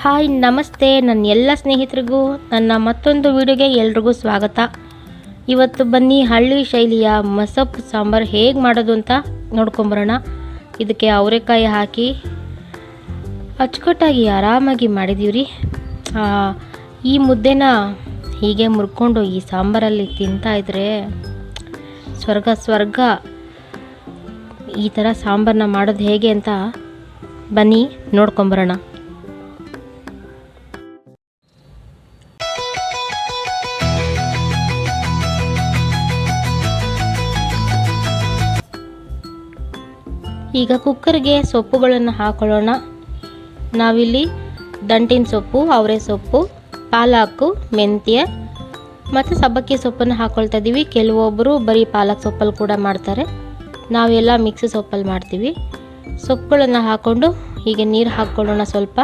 Hi ನಮಸ್ತೆ ನನ್ನ ಎಲ್ಲ ಸ್ನೇಹಿತರಿಗೂ ನನ್ನ ಮತ್ತೊಂದು ವಿಡಿಯೋಗೆ ಎಲ್ರಿಗೂ ಸ್ವಾಗತ. ಇವತ್ತು ಬನ್ನಿ ಹಳ್ಳಿ ಶೈಲಿಯ ಮಸೊಪ್ಪು ಸಾಂಬಾರು ಹೇಗೆ ಮಾಡೋದು ಅಂತ ನೋಡ್ಕೊಂಬರೋಣ. ಇದಕ್ಕೆ ಅವರೆಕಾಯಿ ಹಾಕಿ ಅಚ್ಚುಕಟ್ಟಾಗಿ ಆರಾಮಾಗಿ ಮಾಡಿದೀವ್ರಿ. ಈ ಮುದ್ದೆನ ಹೀಗೆ ಮುರ್ಕೊಂಡು ಈ ಸಾಂಬಾರಲ್ಲಿ ತಿಂತಾಯಿದ್ರೆ ಸ್ವರ್ಗ. ಈ ಥರ ಸಾಂಬಾರನ್ನ ಮಾಡೋದು ಹೇಗೆ ಅಂತ ಬನ್ನಿ ನೋಡ್ಕೊಂಬರೋಣ. ಈಗ ಕುಕ್ಕರ್ಗೆ ಸೊಪ್ಪುಗಳನ್ನು ಹಾಕೊಳ್ಳೋಣ. ನಾವಿಲ್ಲಿ ದಂಟಿನ ಸೊಪ್ಪು, ಅವರೆ ಸೊಪ್ಪು, ಪಾಲಕು, ಮೆಂತ್ಯ ಮತ್ತು ಸಬ್ಬಕ್ಕಿ ಸೊಪ್ಪನ್ನು ಹಾಕ್ಕೊಳ್ತಾ ಇದ್ದೀವಿ. ಕೆಲವೊಬ್ಬರು ಬರೀ ಪಾಲಕ್ ಸೊಪ್ಪಲ್ಲಿ ಕೂಡ ಮಾಡ್ತಾರೆ, ನಾವೆಲ್ಲ ಮಿಕ್ಸ್ ಸೊಪ್ಪಲ್ಲಿ ಮಾಡ್ತೀವಿ. ಸೊಪ್ಪುಗಳನ್ನು ಹಾಕ್ಕೊಂಡು ಹೀಗೆ ನೀರು ಹಾಕ್ಕೊಳ್ಳೋಣ. ಸ್ವಲ್ಪ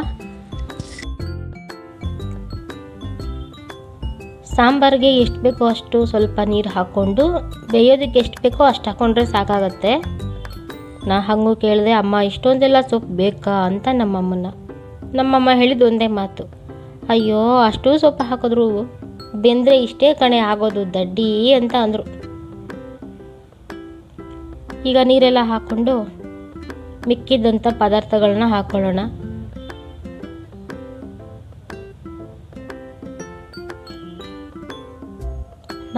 ಸಾಂಬಾರಿಗೆ ಎಷ್ಟು ಬೇಕೋ ಅಷ್ಟು ಸ್ವಲ್ಪ ನೀರು ಹಾಕ್ಕೊಂಡು ಬೇಯೋದಕ್ಕೆ ಎಷ್ಟು ಬೇಕೋ ಅಷ್ಟು ಹಾಕ್ಕೊಂಡ್ರೆ ಸಾಕಾಗತ್ತೆ. ನಾ ಹಾಗೂ ಕೇಳಿದೆ, ಅಮ್ಮ ಇಷ್ಟೊಂದೆಲ್ಲ ಸೊಪ್ಪು ಬೇಕಾ ಅಂತ ನಮ್ಮಮ್ಮ ಹೇಳಿದ ಒಂದೇ ಮಾತು, ಅಯ್ಯೋ ಅಷ್ಟು ಸೊಪ್ಪು ಹಾಕಿದ್ರು ಬೆಂದರೆ ಇಷ್ಟೇ ಕಣೆ ಆಗೋದು ದಡ್ಡಿ ಅಂತ ಅಂದರು. ಈಗ ನೀರೆಲ್ಲ ಹಾಕ್ಕೊಂಡು ಮಿಕ್ಕಿದಂಥ ಪದಾರ್ಥಗಳನ್ನ ಹಾಕ್ಕೊಳ್ಳೋಣ.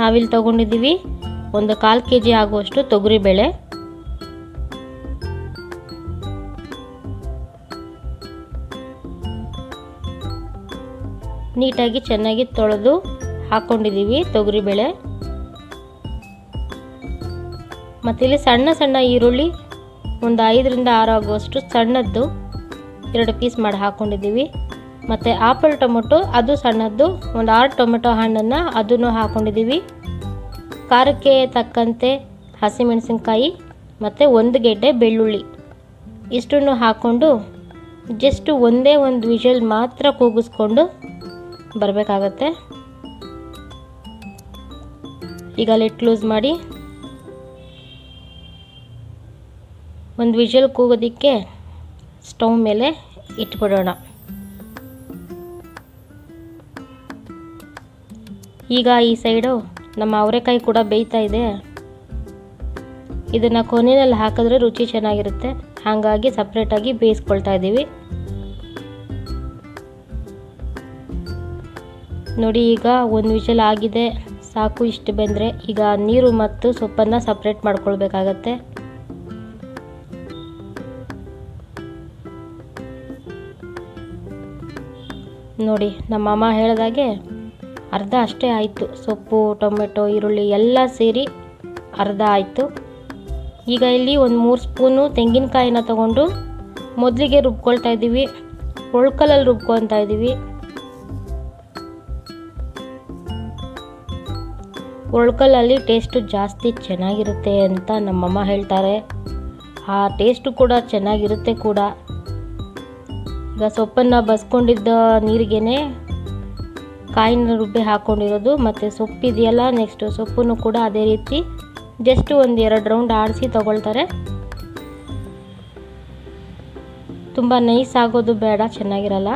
ನಾವಿಲ್ಲಿ ತೊಗೊಂಡಿದ್ದೀವಿ ಒಂದು 1/4 kg ಆಗುವಷ್ಟು ತೊಗರಿಬೇಳೆ, ನೀಟಾಗಿ ಚೆನ್ನಾಗಿ ತೊಳೆದು ಹಾಕ್ಕೊಂಡಿದ್ದೀವಿ ತೊಗರಿಬೇಳೆ. ಮತ್ತು ಇಲ್ಲಿ ಸಣ್ಣ ಈರುಳ್ಳಿ ಒಂದು 5ರಿಂದ 6 ಆಗುವಷ್ಟು ಸಣ್ಣದ್ದು 2 ಪೀಸ್ ಮಾಡಿ ಹಾಕ್ಕೊಂಡಿದ್ದೀವಿ. ಮತ್ತು ಆಪಲ್ ಟೊಮೊಟೊ ಅದು ಸಣ್ಣದ್ದು ಒಂದು 6 ಟೊಮೆಟೊ ಹಣ್ಣನ್ನು ಅದನ್ನು ಹಾಕ್ಕೊಂಡಿದ್ದೀವಿ. ಖಾರಕ್ಕೆ ತಕ್ಕಂತೆ ಹಸಿಮೆಣಸಿನ್ಕಾಯಿ ಮತ್ತು 1 ಗೆಡ್ಡೆ ಬೆಳ್ಳುಳ್ಳಿ ಇಷ್ಟನ್ನು ಹಾಕ್ಕೊಂಡು ಜಸ್ಟ್ ಒಂದೇ ಒಂದು ವಿಷಲ್ ಮಾತ್ರ ಕೂಗಿಸ್ಕೊಂಡು ಬರಬೇಕಾಗತ್ತೆ. ಈಗ ಲಿಡ್ ಕ್ಲೋಸ್ ಮಾಡಿ ಒಂದು ವಿಷಲ್ ಕೂಗೋದಕ್ಕೆ ಸ್ಟವ್ ಮೇಲೆ ಇಟ್ಬಿಡೋಣ. ಈಗ ಈ ಸೈಡು ನಮ್ಮ ಅವರೆಕಾಯಿ ಕೂಡ ಬೇಯ್ತಾ ಇದೆ. ಇದನ್ನು ಕೊನೆಯಲ್ಲಿ ಹಾಕಿದ್ರೆ ರುಚಿ ಚೆನ್ನಾಗಿರುತ್ತೆ, ಹಾಗಾಗಿ ಸಪ್ರೇಟಾಗಿ ಬೇಯಿಸ್ಕೊಳ್ತಾ ಇದ್ದೀವಿ. ನೋಡಿ ಈಗ ಒಂದು ವಿಷಲ್ ಆಗಿದೆ, ಸಾಕು ಇಷ್ಟು ಬೆಂದರೆ. ಈಗ ನೀರು ಮತ್ತು ಸೊಪ್ಪನ್ನು ಸಪ್ರೇಟ್ ಮಾಡ್ಕೊಳ್ಬೇಕಾಗತ್ತೆ. ನೋಡಿ ನಮ್ಮಮ್ಮ ಹೇಳಿದಾಗೆ ಅರ್ಧ ಅಷ್ಟೇ ಆಯಿತು. ಸೊಪ್ಪು, ಟೊಮೆಟೊ, ಈರುಳ್ಳಿ ಎಲ್ಲ ಸೇರಿ ಅರ್ಧ ಆಯಿತು. ಈಗ ಇಲ್ಲಿ ಒಂದು 3 ಸ್ಪೂನು ತೆಂಗಿನಕಾಯಿನ ತಗೊಂಡು ಮೊದಲಿಗೆ ರುಬ್ಕೊಳ್ತಾ ಇದ್ದೀವಿ. ಒಳ್ಕಲಲ್ಲಿ ರುಬ್ಕೊಳ್ತಾ ಇದ್ದೀವಿ. ಒಳ್ಕಲಲ್ಲಿ ಟೇಸ್ಟು ಜಾಸ್ತಿ ಚೆನ್ನಾಗಿರುತ್ತೆ ಅಂತ ನಮ್ಮಮ್ಮ ಹೇಳ್ತಾರೆ. ಆ ಟೇಸ್ಟು ಕೂಡ ಚೆನ್ನಾಗಿರುತ್ತೆ ಕೂಡ. ಈಗ ಸೊಪ್ಪನ್ನು ಬಸ್ಕೊಂಡಿದ್ದ ನೀರಿಗೇ ಕಾಯಿನ ರುಬ್ಬಿ ಹಾಕ್ಕೊಂಡಿರೋದು ಮತ್ತು ಸೊಪ್ಪಿದೆಯಲ್ಲ, ನೆಕ್ಸ್ಟು ಸೊಪ್ಪನ್ನು ಕೂಡ ಅದೇ ರೀತಿ ಜಸ್ಟ್ ಒಂದು 2 ರೌಂಡ್ ಆಡಿಸಿ ತಗೊಳ್ತಾರೆ. ತುಂಬ ನೈಸ್ ಆಗೋದು ಬೇಡ, ಚೆನ್ನಾಗಿರಲ್ಲ.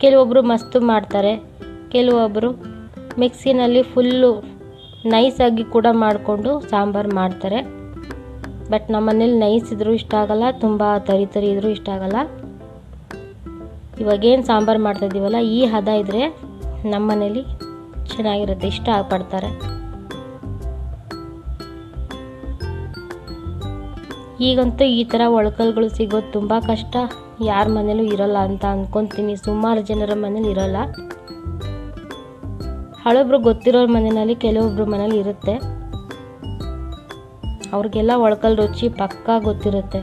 ಕೆಲವೊಬ್ಬರು ಮಸ್ತು ಮಾಡ್ತಾರೆ, ಕೆಲವೊಬ್ಬರು ಮಿಕ್ಸಿನಲ್ಲಿ ಫುಲ್ಲು ನೈಸಾಗಿ ಕೂಡ ಮಾಡಿಕೊಂಡು ಸಾಂಬಾರು ಮಾಡ್ತಾರೆ. ಬಟ್ ನಮ್ಮ ಮನೇಲಿ ನೈಸ್ ಇದ್ರೂ ಇಷ್ಟ ಆಗಲ್ಲ, ತುಂಬ ತರಿ ಇದ್ರೂ ಇಷ್ಟ ಆಗಲ್ಲ. ಇವಾಗೇನು ಸಾಂಬಾರು ಮಾಡ್ತಾಯಿದ್ದೀವಲ್ಲ ಈ ಹದ ಇದ್ದರೆ ನಮ್ಮ ಮನೇಲಿ ಚೆನ್ನಾಗಿರುತ್ತೆ, ಇಷ್ಟ ಪಡ್ತಾರೆ. ಈಗಂತೂ ಈ ಥರ ಒಳ್ಕಲ್ಗಳು ಸಿಗೋದು ತುಂಬ ಕಷ್ಟ, ಯಾರ ಮನೇಲೂ ಇರೋಲ್ಲ ಅಂತ ಅಂದ್ಕೊತೀನಿ. ಸುಮಾರು ಜನರ ಮನೇಲಿ ಇರೋಲ್ಲ. ಹಳೊಬ್ರು ಗೊತ್ತಿರೋರ ಮನೆಯಲ್ಲಿ ಕೆಲವೊಬ್ರು ಮನೇಲಿ ಇರುತ್ತೆ, ಅವ್ರಿಗೆಲ್ಲ ಒಳ್ಕಲ್ ರುಚಿ ಪಕ್ಕಾ ಗೊತ್ತಿರುತ್ತೆ.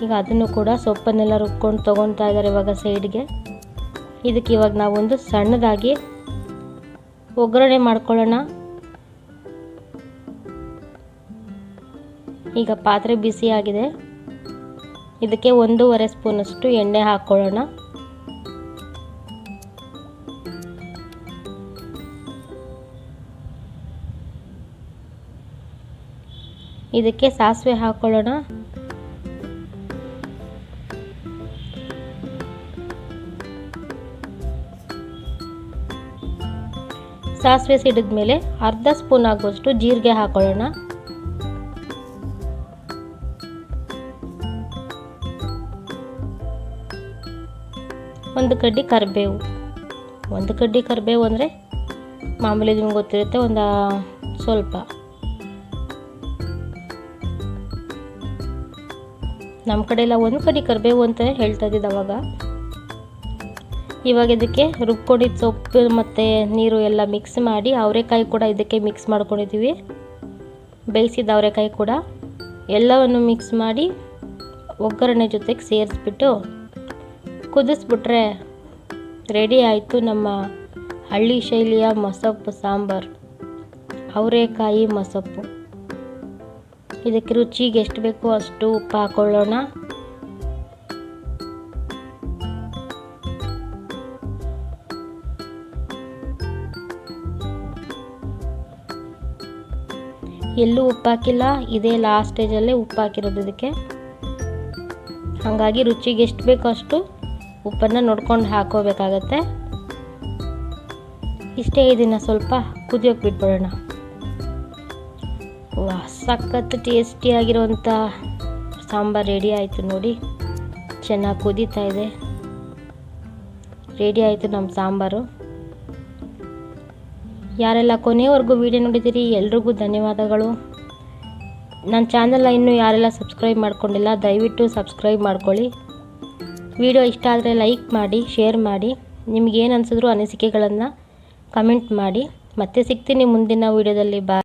ಈಗ ಅದನ್ನು ಕೂಡ ಸೊಪ್ಪನ್ನೆಲ್ಲ ರುಬ್ಕೊಂಡು ತೊಗೊಳ್ತಾ ಇದ್ದಾರೆ ಇವಾಗ ಸೈಡ್ಗೆ. ಇದಕ್ಕೆ ಇವಾಗ ನಾವೊಂದು ಸಣ್ಣದಾಗಿ ಒಗ್ಗರಣೆ ಮಾಡ್ಕೊಳ್ಳೋಣ. ಈಗ ಪಾತ್ರೆ ಬಿಸಿಯಾಗಿದೆ, ಇದಕ್ಕೆ 1.5 ಸ್ಪೂನಷ್ಟು ಎಣ್ಣೆ ಹಾಕ್ಕೊಳ್ಳೋಣ. ಇದಕ್ಕೆ ಸಾಸಿವೆ ಹಾಕ್ಕೊಳ್ಳೋಣ. ಸಾಸಿವೆ ಸಿಡಿದ ಮೇಲೆ ಅರ್ಧ ಸ್ಪೂನ್ ಆಗುವಷ್ಟು ಜೀರಿಗೆ ಹಾಕೊಳ್ಳೋಣ. ಒಂದು ಕಡ್ಡಿ ಕರಿಬೇವು ಅಂದರೆ ಮಾಮೂಲಿ ನಿಮ್ಗೆ ಗೊತ್ತಿರುತ್ತೆ, ಒಂದು ಸ್ವಲ್ಪ. ನಮ್ಮ ಕಡೆ ಎಲ್ಲ ಒಂದು ಕಡ್ಡಿ ಕರಿಬೇವು ಅಂತಲೇ ಹೇಳ್ತಾ ಇದ್ದಿದ್ದು ಅವಾಗ. ಇವಾಗ ಇದಕ್ಕೆ ರುಬ್ಕೊಂಡಿದ್ದ ಸೊಪ್ಪು ಮತ್ತು ನೀರು ಎಲ್ಲ ಮಿಕ್ಸ್ ಮಾಡಿ, ಅವರೆಕಾಯಿ ಕೂಡ ಇದಕ್ಕೆ ಮಿಕ್ಸ್ ಮಾಡ್ಕೊಂಡಿದ್ದೀವಿ, ಬೇಯಿಸಿದ ಅವರೆಕಾಯಿ ಕೂಡ ಎಲ್ಲವನ್ನು ಮಿಕ್ಸ್ ಮಾಡಿ ಒಗ್ಗರಣೆ ಜೊತೆಗೆ ಸೇರಿಸ್ಬಿಟ್ಟು ಕುದಿಸ್ಬಿಟ್ರೆ ರೆಡಿ ಆಯಿತು ನಮ್ಮ ಹಳ್ಳಿ ಶೈಲಿಯ ಮೊಸಪ್ಪು ಸಾಂಬಾರು, ಅವರೆಕಾಯಿ ಮೊಸಪ್ಪು. ಇದಕ್ಕೆ ರುಚಿಗೆ ಎಷ್ಟು ಬೇಕೋ ಅಷ್ಟು ಉಪ್ಪು ಹಾಕೊಳ್ಳೋಣ. ಎಲ್ಲೂ ಉಪ್ಪು ಹಾಕಿಲ್ಲ, ಇದೇ ಲಾಸ್ಟ್ ಸ್ಟೇಜಲ್ಲೇ ಉಪ್ಪು ಹಾಕಿರೋದು ಇದಕ್ಕೆ. ಹಾಗಾಗಿ ರುಚಿಗೆ ಎಷ್ಟು ಬೇಕೋ ಅಷ್ಟು ಉಪ್ಪನ್ನು ನೋಡ್ಕೊಂಡು ಹಾಕೋಬೇಕಾಗತ್ತೆ. ಇಷ್ಟೇ, ಇದನ್ನು ಸ್ವಲ್ಪ ಕುದಿಯೋಕೆ ಬಿಟ್ಬಿಡೋಣ. ಸಖತ್ ಟೇಸ್ಟಿಯಾಗಿರೋಂಥ ಸಾಂಬಾರು ರೆಡಿ ಆಯಿತು ನೋಡಿ. ಚೆನ್ನಾಗಿ ಕುದೀತಾ ಇದೆ, ರೆಡಿ ಆಯಿತು ನಮ್ಮ ಸಾಂಬಾರು. ಯಾರೆಲ್ಲ ಕೊನೆಯವರೆಗೂ ವಿಡಿಯೋ ನೋಡಿದ್ದೀರಿ ಎಲ್ರಿಗೂ ಧನ್ಯವಾದಗಳು. ನನ್ನ ಚಾನಲ್ನ ಇನ್ನೂ ಯಾರೆಲ್ಲ ಸಬ್ಸ್ಕ್ರೈಬ್ ಮಾಡ್ಕೊಂಡಿಲ್ಲ ದಯವಿಟ್ಟು ಸಬ್ಸ್ಕ್ರೈಬ್ ಮಾಡ್ಕೊಳ್ಳಿ. ವಿಡಿಯೋ ಇಷ್ಟ ಆದರೆ ಲೈಕ್ ಮಾಡಿ, ಶೇರ್ ಮಾಡಿ, ನಿಮಗೇನು ಅನಿಸಿದ್ರು ಅನಿಸಿಕೆಗಳನ್ನು ಕಮೆಂಟ್ ಮಾಡಿ. ಮತ್ತೆ ಸಿಗ್ತೀನಿ ಮುಂದಿನ ವಿಡಿಯೋದಲ್ಲಿ. ಬಾಯ್.